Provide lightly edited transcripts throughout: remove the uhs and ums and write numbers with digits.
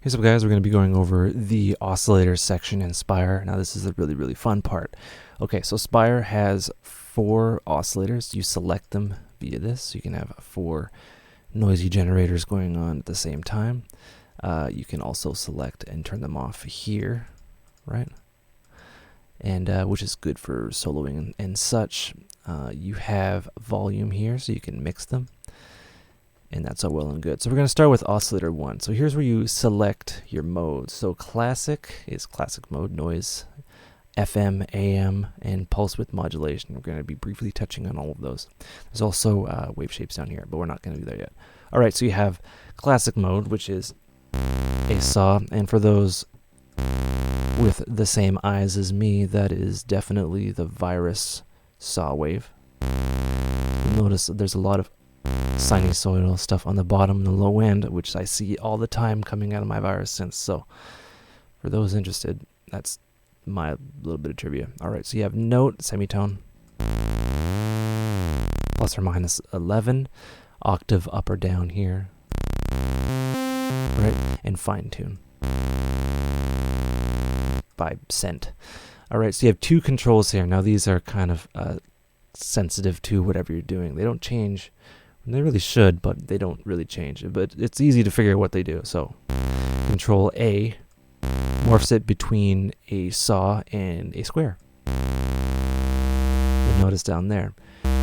Hey, so guys, we're going to be going over the oscillator section in Spire. Now this is a really fun part. Okay, so Spire has 4 oscillators. You select them via this, so you can have 4 noisy generators going on at the same time. You can also select and turn them off here, right? And which is good for soloing and such. You have volume here, so you can mix them. And that's all well and good. So we're going to start with Oscillator One. So here's where you select your modes. So classic is classic mode, noise, FM, AM, and pulse width modulation. We're going to be briefly touching on all of those. There's also wave shapes down here, but we're not going to do that yet. All right, so you have classic mode, which is a saw. And for those with the same eyes as me, that is definitely the virus saw wave. You'll notice that there's a lot of sinusoidal stuff on the bottom and the low end, which I see all the time coming out of my virus synths. So for those interested, that's my little bit of trivia. All right, so you have note, semitone, plus or minus 11, octave up or down here, right, and fine tune by cent. All right, so you have 2 controls here. Now these are kind of sensitive to whatever you're doing. They don't change. They really should, but they don't really change. But it's easy to figure out what they do. So Control A morphs it between a saw and a square. You'll notice down there.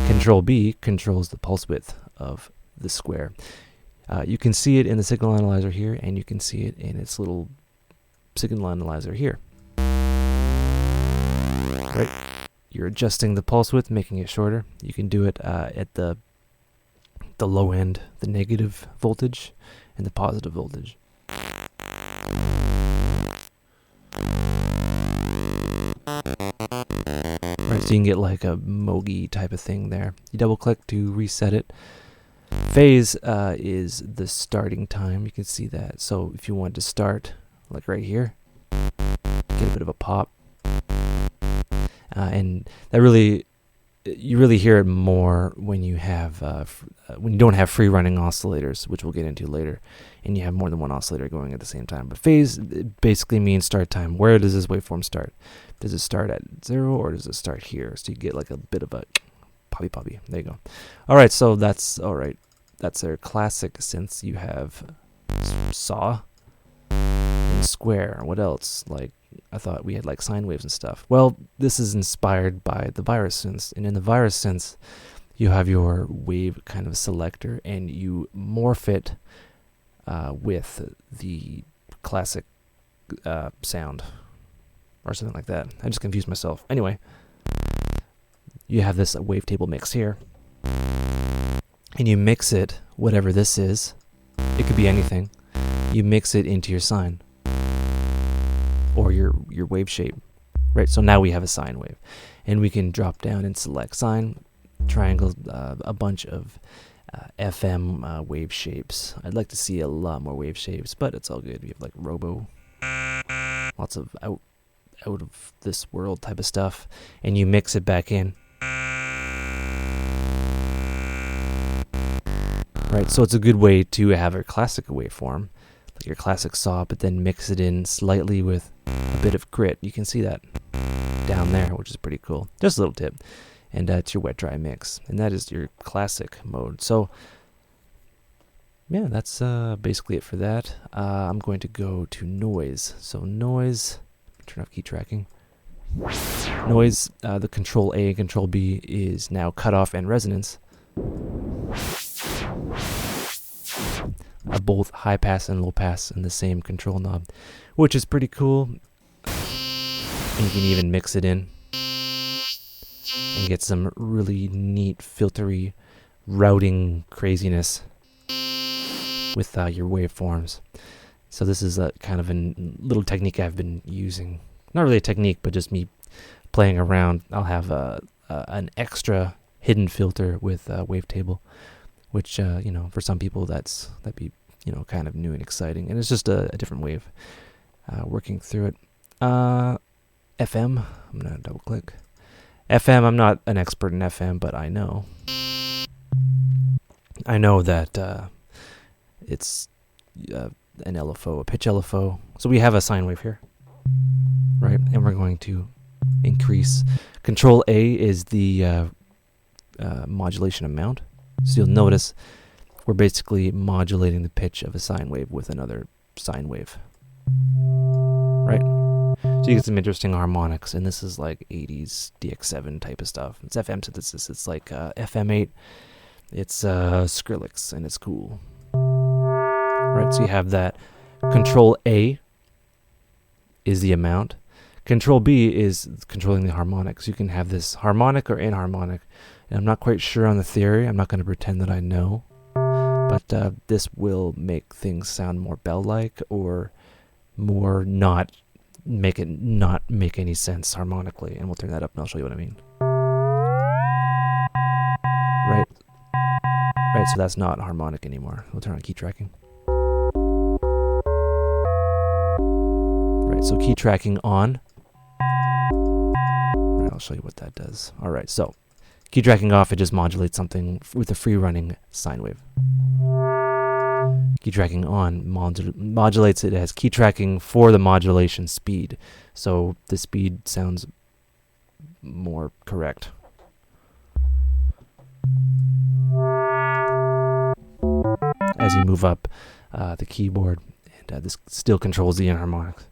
Control B controls the pulse width of the square. You can see it in the signal analyzer here, and you can see it in its little signal analyzer here. Right? You're adjusting the pulse width, making it shorter. You can do it at the low end, the negative voltage, and the positive voltage. Right, so you can get like a Mogi type of thing there. You double click to reset it. Phase is the starting time. You can see that. So if you want to start, like right here, get a bit of a pop. And that you really hear it more when you have when you don't have free running oscillators, which we'll get into later, and you have more than one oscillator going at the same time. But phase basically means start time. Where does this waveform start? Does it start at 0 or does it start here? So you get like a bit of a poppy. There you go. All right, so that's all right. That's our classic synths. You have saw and square. What else? Like, I thought we had like sine waves and stuff. Well, this is inspired by the virus synths, and in the virus synths, you have your wave kind of selector, and you morph it with the classic sound, or something like that. I just confused myself. Anyway, you have this wavetable mix here, and you mix it, whatever this is. It could be anything. You mix it into your sine, or your wave shape, right? So now we have a sine wave, and we can drop down and select sine, triangle, a bunch of FM wave shapes. I'd like to see a lot more wave shapes, but it's all good. We have like robo, lots of out of this world type of stuff, and you mix it back in. Right, so it's a good way to have a classic waveform, like your classic saw, but then mix it in slightly with a bit of grit. You can see that down there, which is pretty cool. Just a little tip. And it's your wet dry mix, and that is your classic mode. So yeah, that's basically it for that. I'm going to go to noise. So noise, turn off key tracking. Noise, the Control A and Control B is now cutoff and resonance. Both high pass and low pass in the same control knob, which is pretty cool. And you can even mix it in and get some really neat filtery routing craziness with your waveforms. So this is a kind of a little technique I've been using. Not really a technique, but just me playing around. I'll have an extra hidden filter with wavetable, which you know, for some people that'd be, you know, kind of new and exciting, and it's just a different wave. Working through it. FM, I'm gonna double click. FM, I'm not an expert in FM, but I know that it's an LFO, a pitch LFO. So we have a sine wave here, right? And we're going to increase. Control A is the modulation amount. So you'll notice we're basically modulating the pitch of a sine wave with another sine wave, right? So you get some interesting harmonics, and this is like 80s DX7 type of stuff. It's FM synthesis. It's like FM8. It's Skrillex, and it's cool. Right, so you have that. Control A is the amount. Control B is controlling the harmonics. You can have this harmonic or inharmonic. And I'm not quite sure on the theory. I'm not going to pretend that I know. But this will make things sound more bell-like or more not make any sense harmonically. And we'll turn that up and I'll show you what I mean. Right, so that's not harmonic anymore. We'll turn on key tracking. Right, so key tracking on. Right, I'll show you what that does. All right, so key tracking off, it just modulates something with a free running sine wave. Key tracking on modulates it as key tracking for the modulation speed. So the speed sounds more correct. As you move up the keyboard, and this still controls the inharmonics.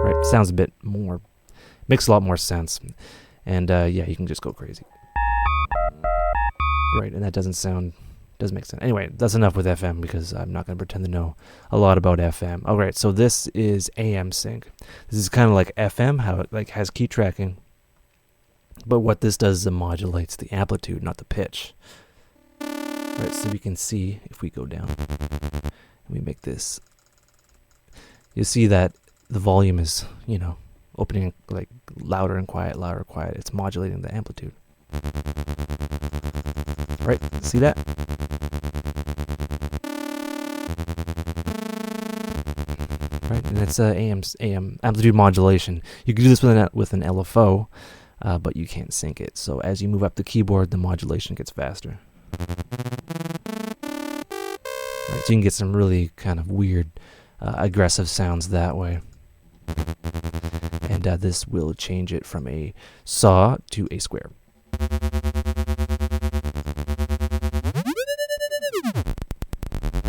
Right, sounds a bit more, makes a lot more sense, and yeah, you can just go crazy. Right, and that doesn't make sense. Anyway, that's enough with FM because I'm not going to pretend to know a lot about FM. All right, so this is AM sync. This is kind of like FM, how it like has key tracking, but what this does is it modulates the amplitude, not the pitch. Right, so we can see if we go down and we make this, you'll see that the volume is, opening like louder and quiet, louder, quiet. It's modulating the amplitude. Right, see that? Right, and it's AM amplitude modulation. You can do this with an LFO, but you can't sync it. So as you move up the keyboard, the modulation gets faster. Right, so you can get some really kind of weird, aggressive sounds that way. And this will change it from a saw to a square.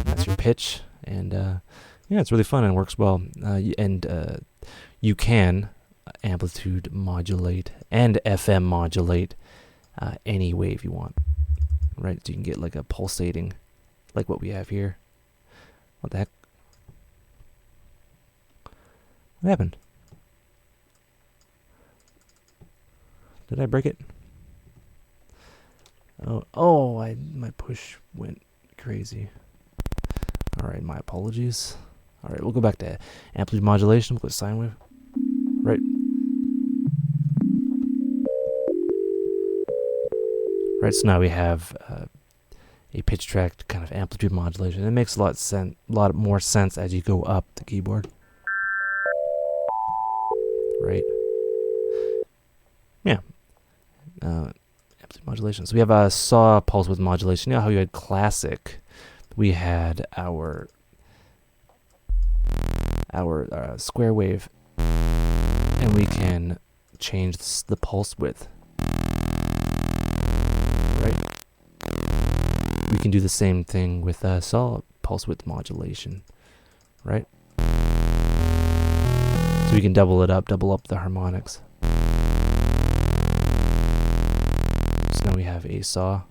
That's your pitch, and yeah, it's really fun and works well. You can amplitude modulate and FM modulate any wave you want. Right, so you can get like a pulsating, like what we have here. What the heck? What happened? Did I break it? My push went crazy. All right, my apologies. All right, we'll go back to amplitude modulation. We'll go sine wave. Right. Right, so now we have a pitch track kind of amplitude modulation. It makes a lot more sense as you go up the keyboard. Right. Yeah. Amplitude modulation. So we have a saw pulse width modulation. You know how you had classic? We had our square wave, and we can change the pulse width. Right. We can do the same thing with saw pulse width modulation, right? So we can double up the harmonics. So now we have a saw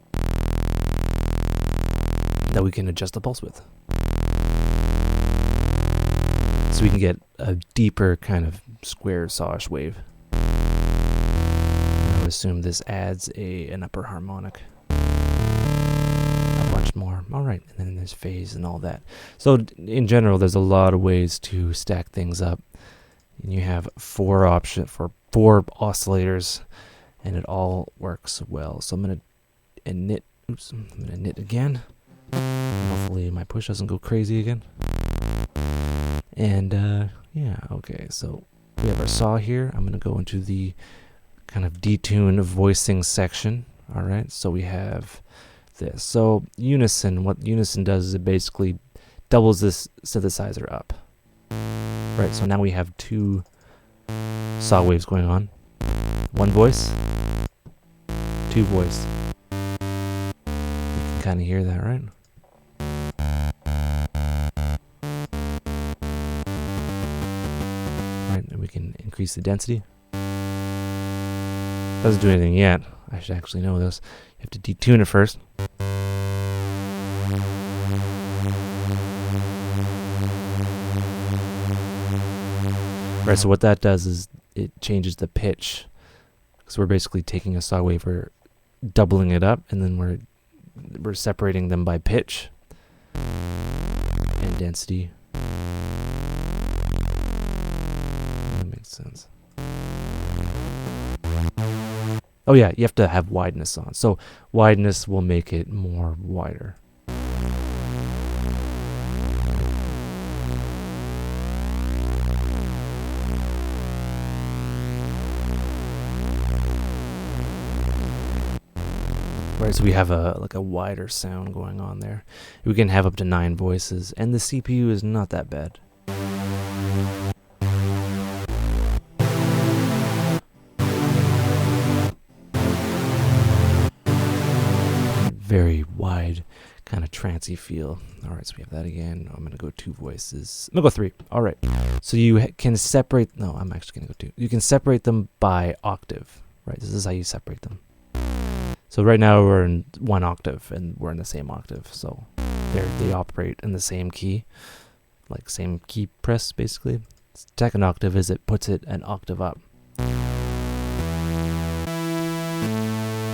that we can adjust the pulse width. So we can get a deeper kind of square sawish wave. I would assume this adds an upper harmonic. A bunch more. All right, and then there's phase and all that. So in general, there's a lot of ways to stack things up. And you have four oscillators, and it all works well. So I'm gonna knit. Oops, I'm gonna knit again. Hopefully my push doesn't go crazy again. And yeah, okay. So we have our saw here. I'm gonna go into the kind of detune voicing section. All right. So we have this. So Unison. What Unison does is it basically doubles this synthesizer up. Right, so now we have two saw waves going on. One voice, two voice. You can kind of hear that, right? Right, and we can increase the density. Doesn't do anything yet. I should actually know this. You have to detune it first. Right, so what that does is it changes the pitch. So we're basically taking a saw wave, we're doubling it up, and then we're separating them by pitch and density. That makes sense. Oh yeah, you have to have wideness on. So wideness will make it more wider. Right, so we have like a wider sound going on there. We can have up to 9 voices, and the CPU is not that bad. Very wide, kind of trancy feel. All right, so we have that again. I'm gonna go 2 voices. I'm gonna go 3. All right, so you can separate. No, I'm actually gonna go 2. You can separate them by octave. Right, this is how you separate them. So right now we're in 1 octave, and we're in the same octave. So they operate in the same key, like same key press basically. Second octave is it puts it an octave up.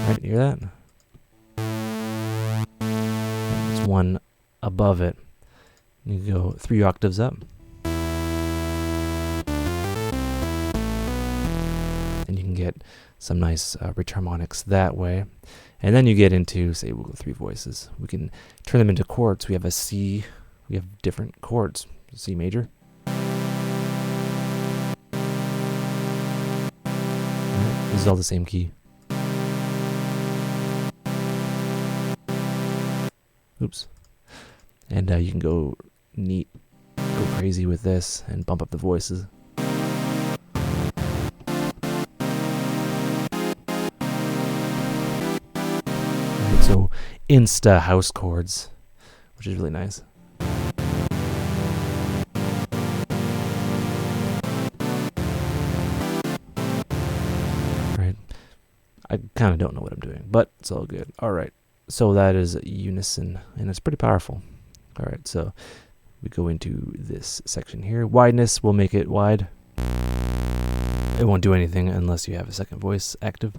Right, you hear that? It's 1 above it. You go 3 octaves up. And you can get some nice rich harmonics that way. And then you get into, say, we'll go 3 voices. We can turn them into chords. We have a C. We have different chords. C major. Right, this is all the same key. Oops. And you can go neat, go crazy with this and bump up the voices. So insta house chords, which is really nice. Right. I kind of don't know what I'm doing, but it's all good. All right. So that is Unison, and it's pretty powerful. All right. So we go into this section here. Wideness will make it wide. It won't do anything unless you have a second voice active.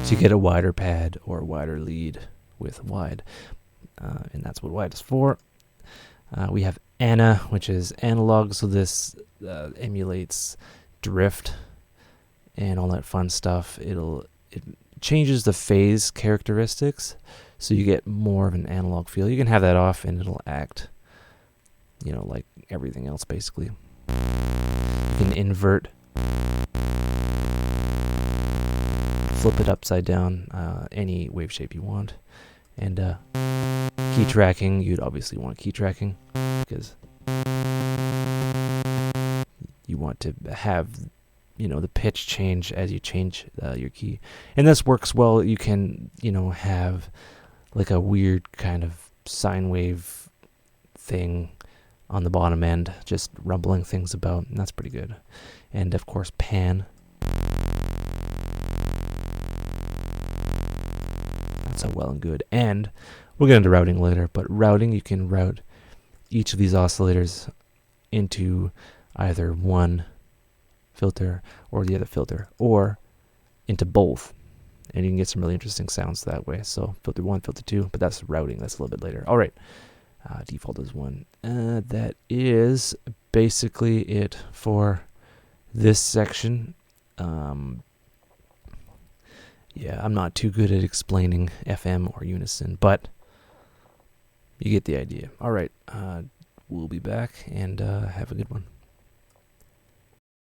So you get a wider pad or a wider lead with wide, and that's what wide is for. We have Ana, which is analog, so this emulates drift and all that fun stuff. It changes the phase characteristics, so you get more of an analog feel. You can have that off, and it'll act, like everything else basically. You can invert. Flip it upside down, any wave shape you want. And key tracking, you'd obviously want key tracking because you want to have, the pitch change as you change your key. And this works well. You can, have like a weird kind of sine wave thing on the bottom end, just rumbling things about, and that's pretty good. And of course, pan. So well and good. And we'll get into routing later, but routing, you can route each of these oscillators into either one filter or the other filter, or into both, and you can get some really interesting sounds that way. So filter 1, filter 2, but that's routing. That's a little bit later. All right, default is 1. That is basically it for this section. Yeah, I'm not too good at explaining FM or Unison, but you get the idea. All right, we'll be back, and have a good one.